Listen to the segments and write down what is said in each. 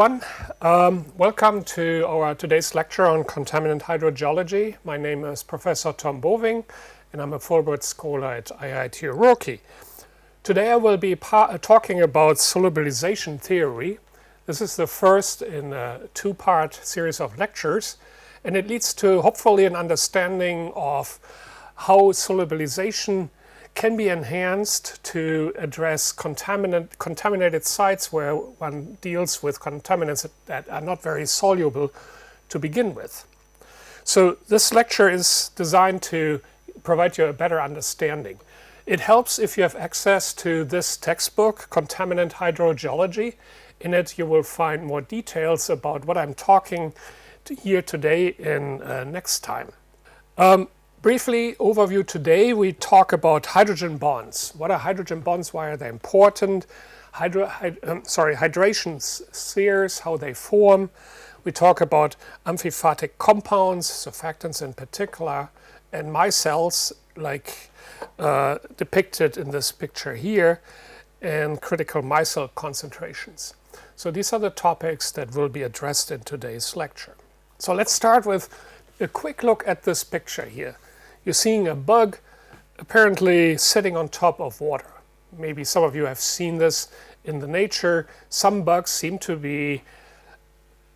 everyone. Welcome to our today's lecture on contaminant hydrogeology. My name is Professor Tom Boving, and I'm a Fulbright Scholar at IIT Roorkee. Today I will be talking about solubilization theory. This is the first in a two-part series of lectures, and it leads to hopefully an understanding of how solubilization can be enhanced to address contaminated sites where one deals with contaminants that are not very soluble to begin with. So this lecture is designed to provide you a better understanding. It helps if you have access to this textbook, Contaminant Hydrogeology. In it you will find more details about what I'm talking here today and next time. Briefly overview today, we talk about hydrogen bonds. What are hydrogen bonds? Why are they important? Hydration spheres, how they form. We talk about amphipathic compounds, surfactants in particular, and micelles, like depicted in this picture here, and critical micelle concentrations. So these are the topics that will be addressed in today's lecture. So let's start with a quick look at this picture here. You're seeing a bug apparently sitting on top of water. Maybe some of you have seen this in the nature. Some bugs seem to be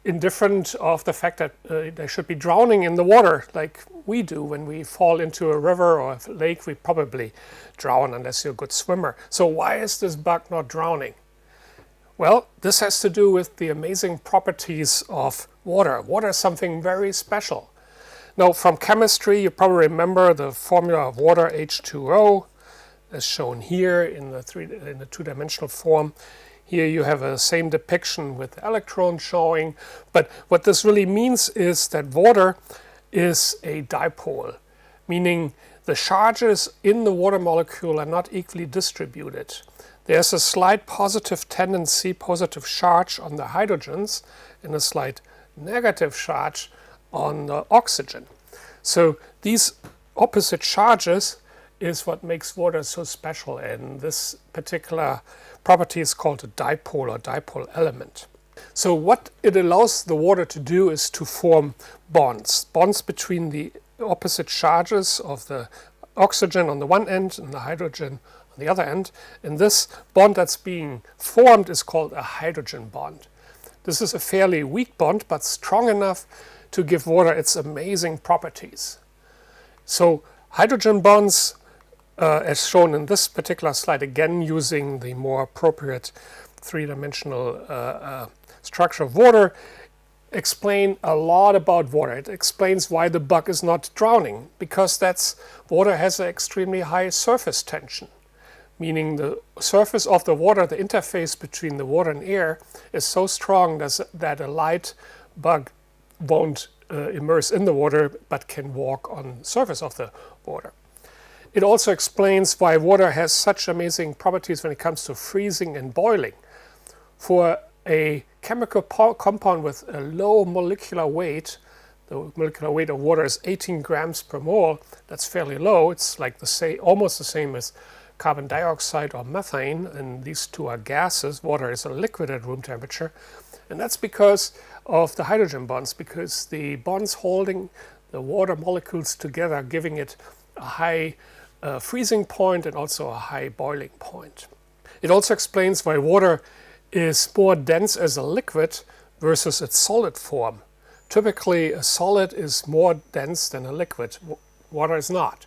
indifferent of the fact that they should be drowning in the water like we do. When we fall into a river or a lake, we probably drown unless you're a good swimmer. So why is this bug not drowning? Well, this has to do with the amazing properties of water. Water is something very special. Now, from chemistry, you probably remember the formula of water, H2O, as shown here in the two-dimensional form. Here you have a same depiction with the electron showing. But what this really means is that water is a dipole, meaning the charges in the water molecule are not equally distributed. There's a slight positive tendency, positive charge on the hydrogens, and a slight negative charge on the oxygen. So these opposite charges is what makes water so special, and this particular property is called a dipole or dipole element. So what it allows the water to do is to form bonds between the opposite charges of the oxygen on the one end and the hydrogen on the other end, and this bond that's being formed is called a hydrogen bond. This is a fairly weak bond, but strong enough to give water its amazing properties. So hydrogen bonds, as shown in this particular slide, again using the more appropriate three-dimensional structure of water, explain a lot about water. It explains why the bug is not drowning, because water has an extremely high surface tension, meaning the surface of the water, the interface between the water and air, is so strong that a light bug won't immerse in the water but can walk on the surface of the water. It also explains why water has such amazing properties when it comes to freezing and boiling. For a chemical compound with a low molecular weight, the molecular weight of water is 18 grams per mole. That's fairly low. It's like almost the same as carbon dioxide or methane, and these two are gases. Water is a liquid at room temperature, and that's because of the hydrogen bonds, because the bonds holding the water molecules together, giving it a high freezing point and also a high boiling point. It also explains why water is more dense as a liquid versus its solid form. Typically, a solid is more dense than a liquid. Water is not.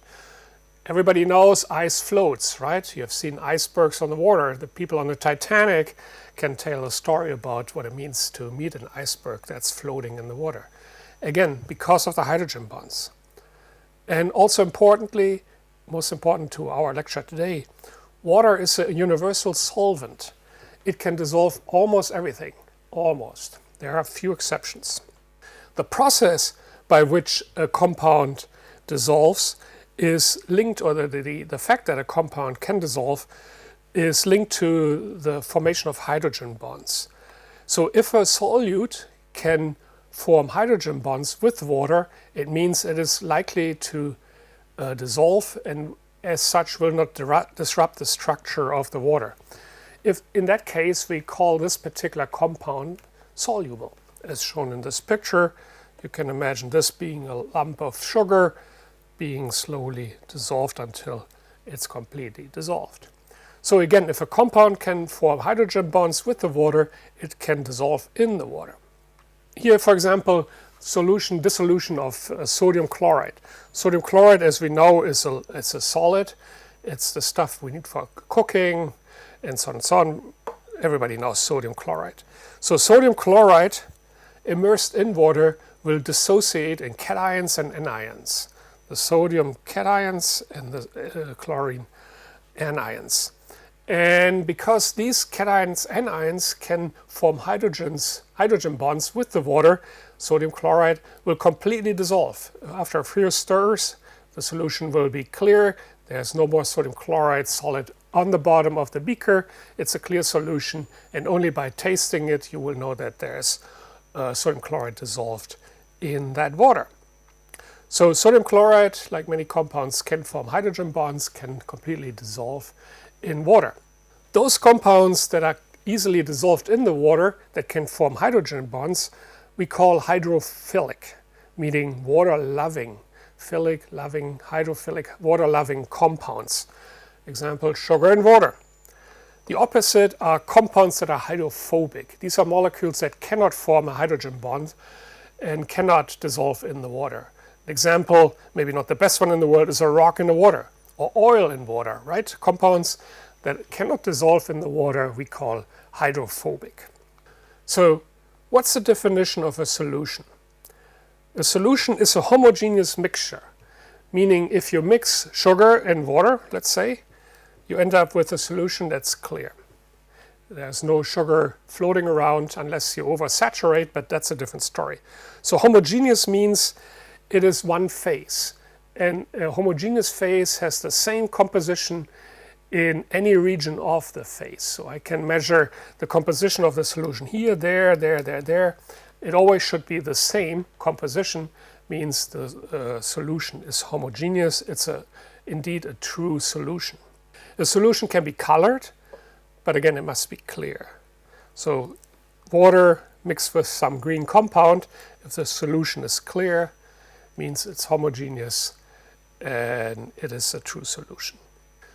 Everybody knows ice floats, right? You have seen icebergs on the water. The people on the Titanic can tell a story about what it means to meet an iceberg that's floating in the water. Again, because of the hydrogen bonds. And also importantly, most important to our lecture today, water is a universal solvent. It can dissolve almost everything, almost. There are a few exceptions. The process by which a compound dissolves is linked, or the fact that a compound can dissolve is linked to the formation of hydrogen bonds. So if a solute can form hydrogen bonds with water, it means it is likely to dissolve and as such will not disrupt the structure of the water. If in that case we call this particular compound soluble. As shown in this picture, you can imagine this being a lump of sugar being slowly dissolved until it's completely dissolved. So again, if a compound can form hydrogen bonds with the water, it can dissolve in the water. Here, for example, dissolution of sodium chloride. Sodium chloride, as we know, is a solid. It's the stuff we need for cooking and so on and so on. Everybody knows sodium chloride. So sodium chloride immersed in water will dissociate in cations and anions. The sodium cations and the chlorine anions. And because these cations and ions can form hydrogen bonds with the water, sodium chloride will completely dissolve. After a few stirs, the solution will be clear. There's no more sodium chloride solid on the bottom of the beaker. It's a clear solution, and only by tasting it you will know that there's sodium chloride dissolved in that water. So sodium chloride, like many compounds, can form hydrogen bonds, can completely dissolve in water. Those compounds that are easily dissolved in the water that can form hydrogen bonds we call hydrophilic, meaning water-loving, philic-loving, hydrophilic, water-loving compounds. Example, sugar and water. The opposite are compounds that are hydrophobic. These are molecules that cannot form a hydrogen bond and cannot dissolve in the water. An example, maybe not the best one in the world, is a rock in the water or oil in water, right? Compounds that cannot dissolve in the water we call hydrophobic. So what's the definition of a solution? A solution is a homogeneous mixture, meaning if you mix sugar and water, let's say, you end up with a solution that's clear. There's no sugar floating around unless you oversaturate, but that's a different story. So homogeneous means it is one phase, and a homogeneous phase has the same composition in any region of the phase. So I can measure the composition of the solution here, there, there, there, there. It always should be the same composition, means the solution is homogeneous. It's indeed a true solution. The solution can be colored, but again, it must be clear. So water mixed with some green compound, if the solution is clear, means it's homogeneous and it is a true solution.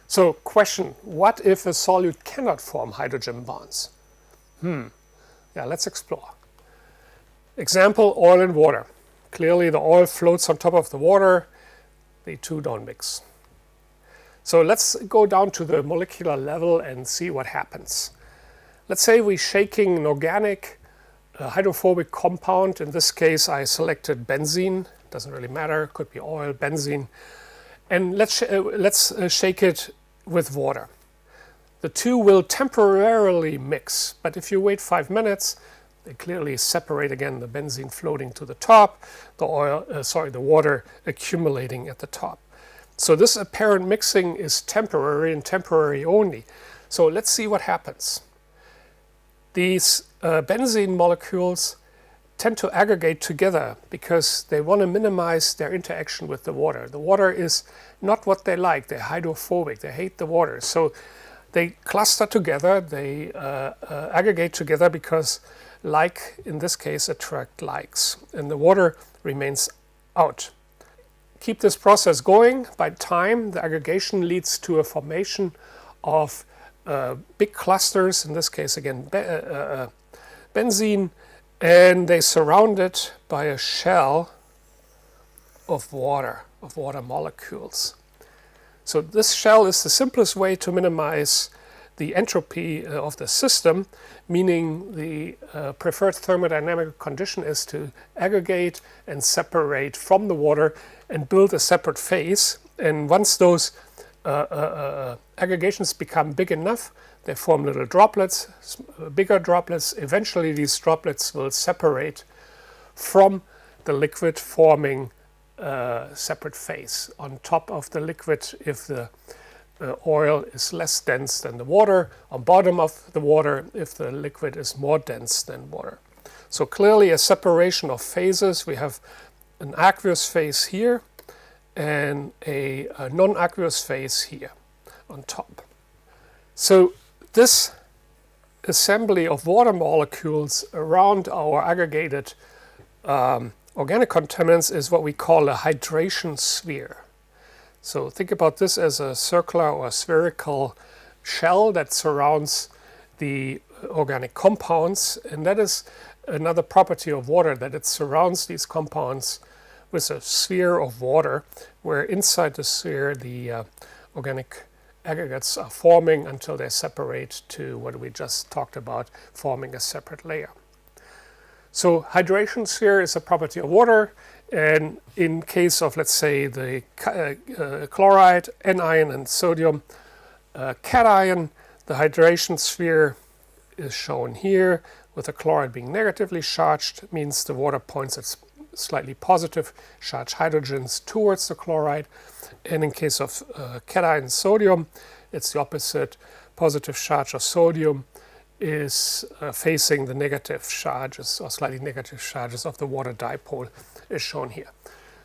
So question, what if a solute cannot form hydrogen bonds? Yeah, let's explore. Example, oil and water. Clearly the oil floats on top of the water. The two don't mix. So let's go down to the molecular level and see what happens. Let's say we're shaking an organic hydrophobic compound. In this case, I selected benzene. Doesn't really matter. Could be oil, benzene. And let's shake it with water. The two will temporarily mix, but if you wait 5 minutes, they clearly separate again, the benzene floating to the top, the water accumulating at the top. So this apparent mixing is temporary and temporary only. So let's see what happens. These benzene molecules tend to aggregate together because they want to minimize their interaction with the water. The water is not what they like. They're hydrophobic. They hate the water. So they cluster together. They aggregate together because like, in this case, attract likes. And the water remains out. Keep this process going. By time, the aggregation leads to a formation of big clusters, in this case, again, benzene, and they surround it by a shell of water molecules. So this shell is the simplest way to minimize the entropy of the system, meaning the preferred thermodynamic condition is to aggregate and separate from the water and build a separate phase. And once those aggregations become big enough, they form little droplets, bigger droplets. Eventually these droplets will separate from the liquid, forming a separate phase. On top of the liquid, if the oil is less dense than the water, on bottom of the water if the liquid is more dense than water. So clearly a separation of phases. We have an aqueous phase here and a non-aqueous phase here on top. So this assembly of water molecules around our aggregated organic contaminants is what we call a hydration sphere. So think about this as a circular or spherical shell that surrounds the organic compounds, and that is another property of water, that it surrounds these compounds with a sphere of water, where inside the sphere the organic aggregates are forming until they separate to what we just talked about, forming a separate layer. So hydration sphere is a property of water, and in case of, let's say, the chloride, anion, and sodium cation, the hydration sphere is shown here, with the chloride being negatively charged. It means the water points at slightly positive charged hydrogens towards the chloride. And in case of cation sodium, it's the opposite. Positive charge of sodium is facing the negative charges, or slightly negative charges, of the water dipole, is shown here.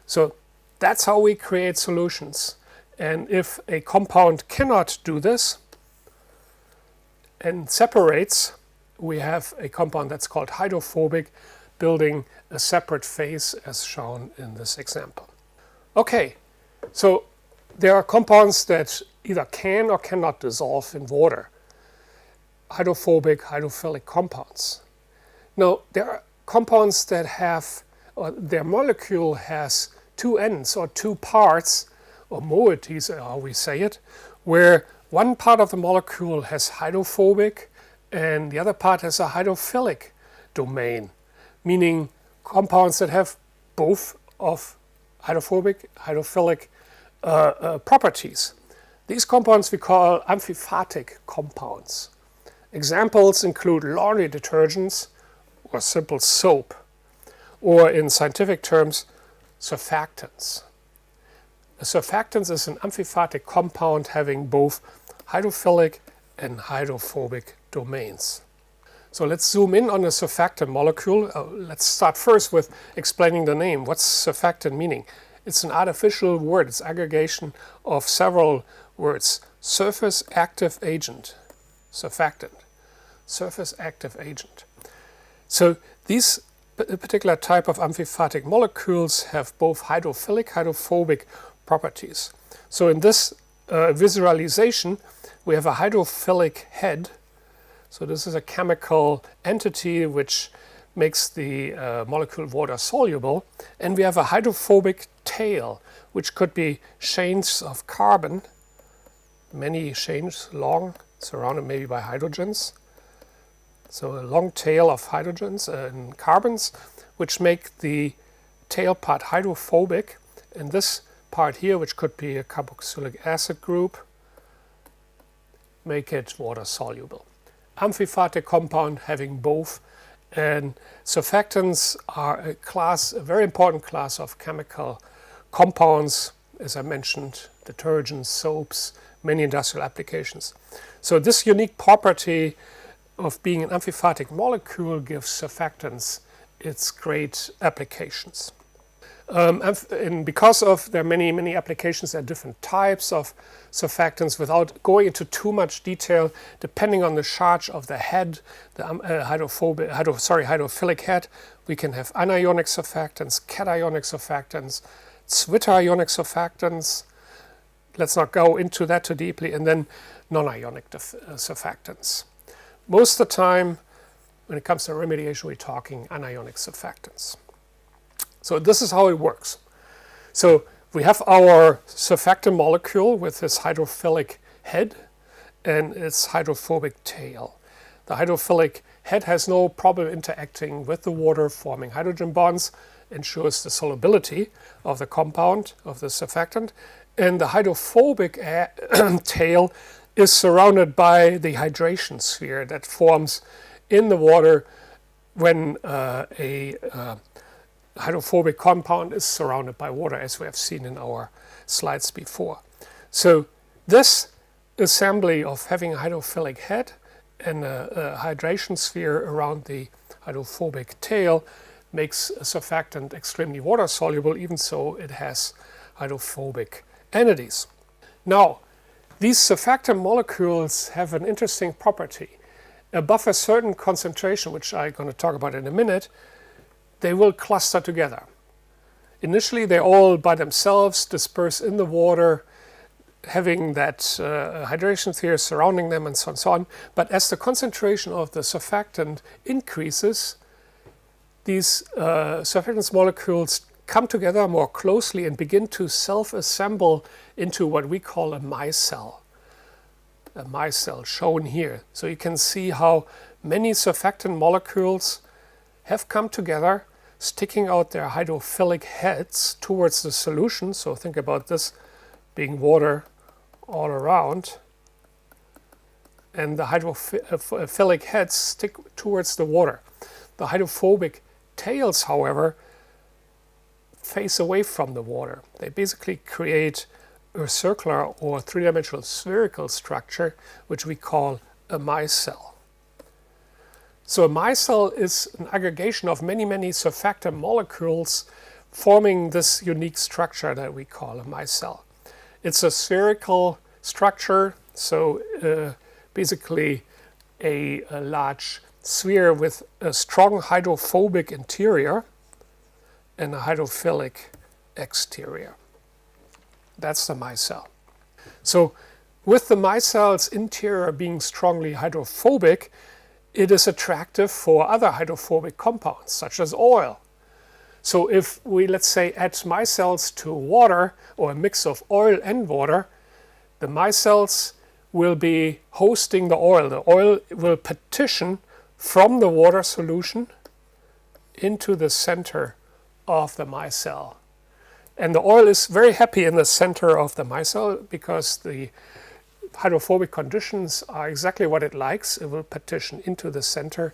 So that's how we create solutions. And if a compound cannot do this and separates, we have a compound that's called hydrophobic, building a separate phase as shown in this example. Okay, so there are compounds that either can or cannot dissolve in water. Hydrophobic, hydrophilic compounds. Now, there are compounds that have, or their molecule has two ends or two parts, or moieties, how we say it, where one part of the molecule has hydrophobic and the other part has a hydrophilic domain, meaning compounds that have both of hydrophobic, hydrophilic properties. These compounds we call amphiphatic compounds. Examples include laundry detergents or simple soap, or in scientific terms, surfactants. A surfactant is an amphiphatic compound having both hydrophilic and hydrophobic domains. So let's zoom in on a surfactant molecule. Let's start first with explaining the name. What's surfactant meaning? It's an artificial word. It's aggregation of several words. Surface active agent, surfactant. Surface active agent. So these particular type of amphiphatic molecules have both hydrophilic, hydrophobic properties. So in this visualization, we have a hydrophilic head. So this is a chemical entity which makes the molecule water soluble. And we have a hydrophobic tail, which could be chains of carbon, many chains, long, surrounded maybe by hydrogens. So a long tail of hydrogens and carbons, which make the tail part hydrophobic. And this part here, which could be a carboxylic acid group, make it water soluble. Amphiphatic compound having both. And surfactants are a very important class of chemical compounds, as I mentioned, detergents, soaps, many industrial applications. So this unique property of being an amphiphatic molecule gives surfactants its great applications. And because of there are many applications, there are different types of surfactants. Without going into too much detail, depending on the charge of the head, the hydrophilic head, we can have anionic surfactants, cationic surfactants, zwitterionic surfactants. Let's not go into that too deeply, and then non-ionic surfactants. Most of the time, when it comes to remediation, we're talking anionic surfactants. So this is how it works. So we have our surfactant molecule with its hydrophilic head and its hydrophobic tail. The hydrophilic head has no problem interacting with the water, forming hydrogen bonds, ensures the solubility of the compound, of the surfactant. And the hydrophobic tail is surrounded by the hydration sphere that forms in the water when a hydrophobic compound is surrounded by water, as we have seen in our slides before. So this assembly of having a hydrophilic head and a hydration sphere around the hydrophobic tail makes a surfactant extremely water soluble, even so it has hydrophobic entities. Now, these surfactant molecules have an interesting property. above a certain concentration, which I'm going to talk about in a minute, they will cluster together. Initially, they all by themselves disperse in the water, having that hydration sphere surrounding them and so on and so on. But as the concentration of the surfactant increases, these surfactants molecules come together more closely and begin to self-assemble into what we call a micelle. A micelle shown here. So you can see how many surfactant molecules have come together, sticking out their hydrophilic heads towards the solution. So think about this being water all around, and the hydrophilic heads stick towards the water. The hydrophobic tails, however, face away from the water. They basically create a circular or three-dimensional spherical structure, which we call a micelle. So a micelle is an aggregation of many, many surfactant molecules forming this unique structure that we call a micelle. It's a spherical structure, so basically a large sphere with a strong hydrophobic interior and a hydrophilic exterior. That's the micelle. So with the micelle's interior being strongly hydrophobic, it is attractive for other hydrophobic compounds, such as oil. So if we, let's say, add micelles to water, or a mix of oil and water, the micelles will be hosting the oil. The oil will partition from the water solution into the center of the micelle. And the oil is very happy in the center of the micelle because the hydrophobic conditions are exactly what it likes. It will partition into the center,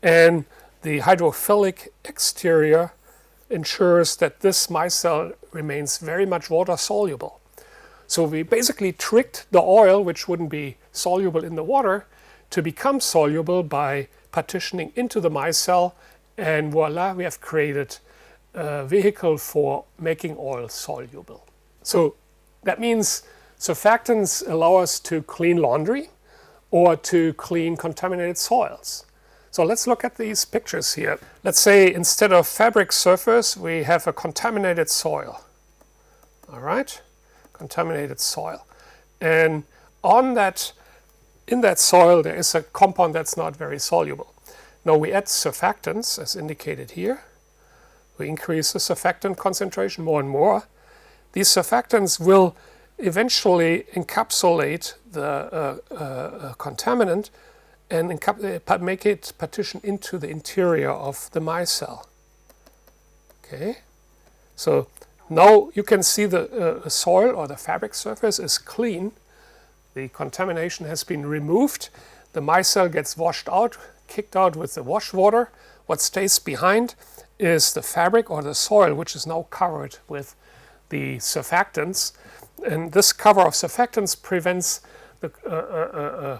and the hydrophilic exterior ensures that this micelle remains very much water soluble. So we basically tricked the oil, which wouldn't be soluble in the water, to become soluble by partitioning into the micelle, and voila, we have created a vehicle for making oil soluble. So that means surfactants allow us to clean laundry or to clean contaminated soils. So let's look at these pictures here. Let's say instead of fabric surface, we have a contaminated soil. All right, contaminated soil. And in that soil, there is a compound that's not very soluble. Now we add surfactants, as indicated here. We increase the surfactant concentration more and more. These surfactants will eventually encapsulate the contaminant and make it partition into the interior of the micelle. Okay, so now you can see the soil or the fabric surface is clean. The contamination has been removed. The micelle gets washed out, kicked out with the wash water. What stays behind is the fabric or the soil, which is now covered with the surfactants. And this cover of surfactants prevents the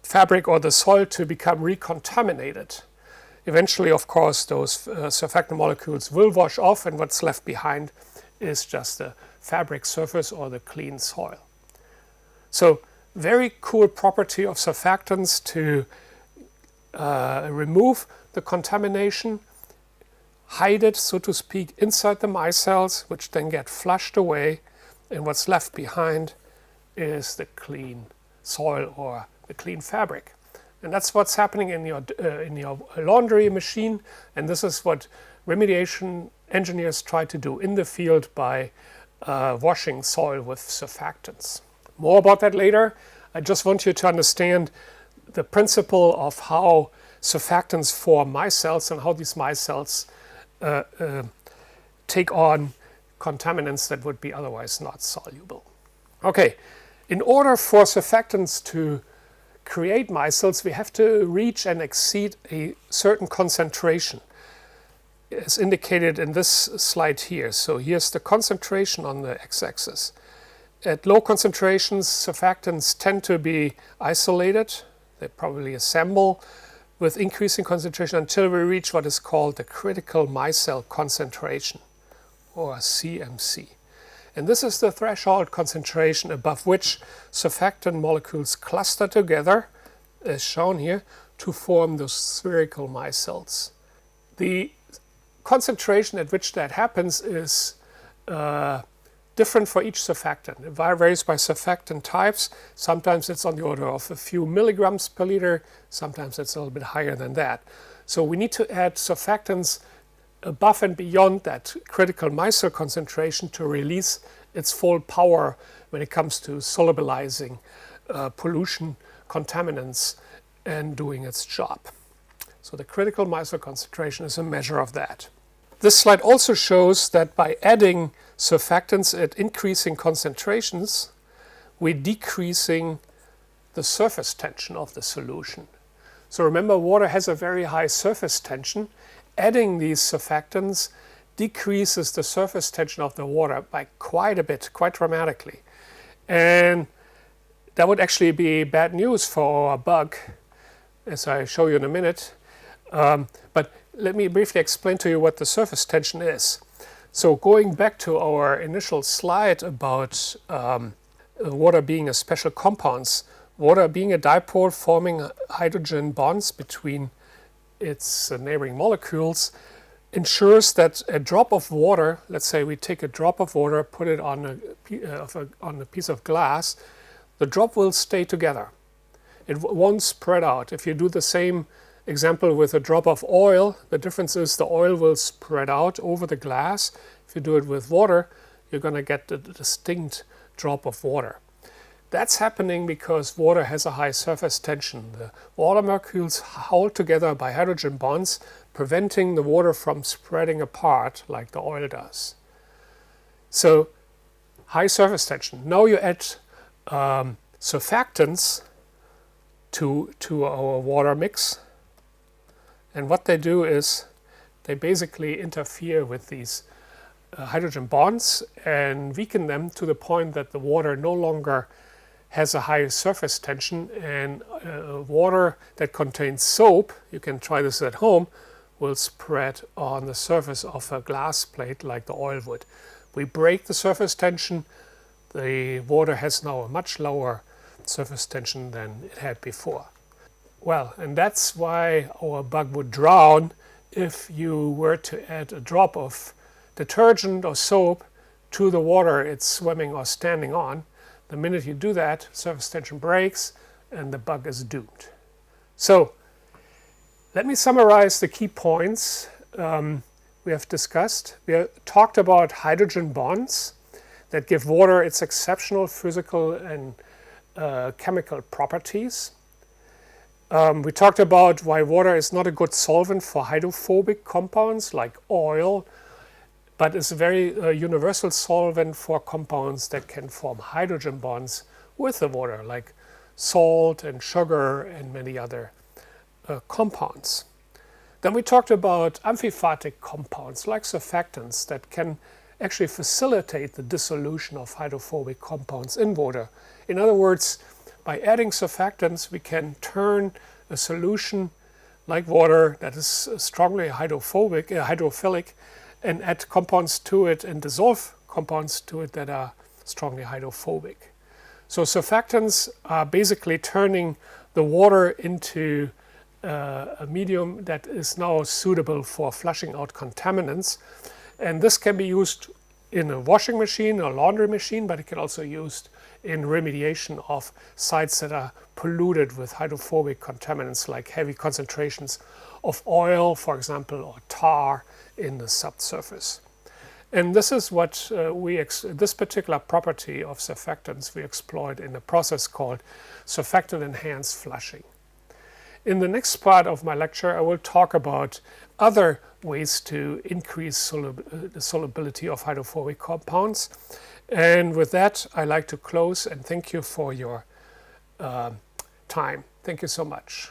fabric or the soil to become recontaminated. Eventually, of course, those surfactant molecules will wash off, and what's left behind is just the fabric surface or the clean soil. So, very cool property of surfactants to remove the contamination, hide it, so to speak, inside the micelles, which then get flushed away, and what's left behind is the clean soil or the clean fabric. And that's what's happening in your laundry machine, and this is what remediation engineers try to do in the field by washing soil with surfactants. More about that later. I just want you to understand the principle of how surfactants form micelles and how these micelles take on contaminants that would be otherwise not soluble. Okay, in order for surfactants to create micelles, we have to reach and exceed a certain concentration, as indicated in this slide here. So here's the concentration on the x-axis. At low concentrations, surfactants tend to be isolated. They probably assemble with increasing concentration until we reach what is called the critical micelle concentration, or CMC. And this is the threshold concentration above which surfactant molecules cluster together, as shown here, to form those spherical micelles. The concentration at which that happens is different for each surfactant. It varies by surfactant types. Sometimes it's on the order of a few milligrams per liter. Sometimes it's a little bit higher than that. So we need to add surfactants above and beyond that critical micelle concentration to release its full power when it comes to solubilizing pollution, contaminants, and doing its job. So the critical micelle concentration is a measure of that. This slide also shows that by adding surfactants at increasing concentrations, we're decreasing the surface tension of the solution. So remember, water has a very high surface tension. Adding these surfactants decreases the surface tension of the water by quite a bit, quite dramatically. And that would actually be bad news for our bug, as I show you in a minute. But let me briefly explain to you what the surface tension is. So going back to our initial slide about water being a special compounds, water being a dipole forming hydrogen bonds between its neighboring molecules ensures that a drop of water, let's say we take a drop of water, put it on a piece of glass, the drop will stay together. It won't spread out. If you do the same example with a drop of oil, the difference is the oil will spread out over the glass. If you do it with water, you're going to get a distinct drop of water. That's happening because water has a high surface tension. The water molecules hold together by hydrogen bonds, preventing the water from spreading apart like the oil does. So high surface tension. Now you add surfactants to our water mix. And what they do is they basically interfere with these hydrogen bonds and weaken them to the point that the water no longer has a high surface tension, and water that contains soap, you can try this at home, will spread on the surface of a glass plate like the oil would. We break the surface tension. The water has now a much lower surface tension than it had before. Well, and that's why our bug would drown if you were to add a drop of detergent or soap to the water it's swimming or standing on. The minute you do that, surface tension breaks and the bug is doomed. So let me summarize the key points we have discussed. We have talked about hydrogen bonds that give water its exceptional physical and chemical properties. We talked about why water is not a good solvent for hydrophobic compounds like oil, but is a very universal solvent for compounds that can form hydrogen bonds with the water, like salt and sugar and many other compounds. Then we talked about amphipathic compounds like surfactants that can actually facilitate the dissolution of hydrophobic compounds in water. In other words, by adding surfactants, we can turn a solution like water that is strongly hydrophilic, and add compounds to it and dissolve compounds to it that are strongly hydrophobic. So surfactants are basically turning the water into a medium that is now suitable for flushing out contaminants. And this can be used in a washing machine or laundry machine, but it can also be used in remediation of sites that are polluted with hydrophobic contaminants like heavy concentrations of oil, for example, or tar in the subsurface. And this is what this particular property of surfactants we exploit in a process called surfactant-enhanced flushing. In the next part of my lecture, I will talk about other ways to increase the solubility of hydrophobic compounds. And with that, I'd like to close and thank you for your time. Thank you so much.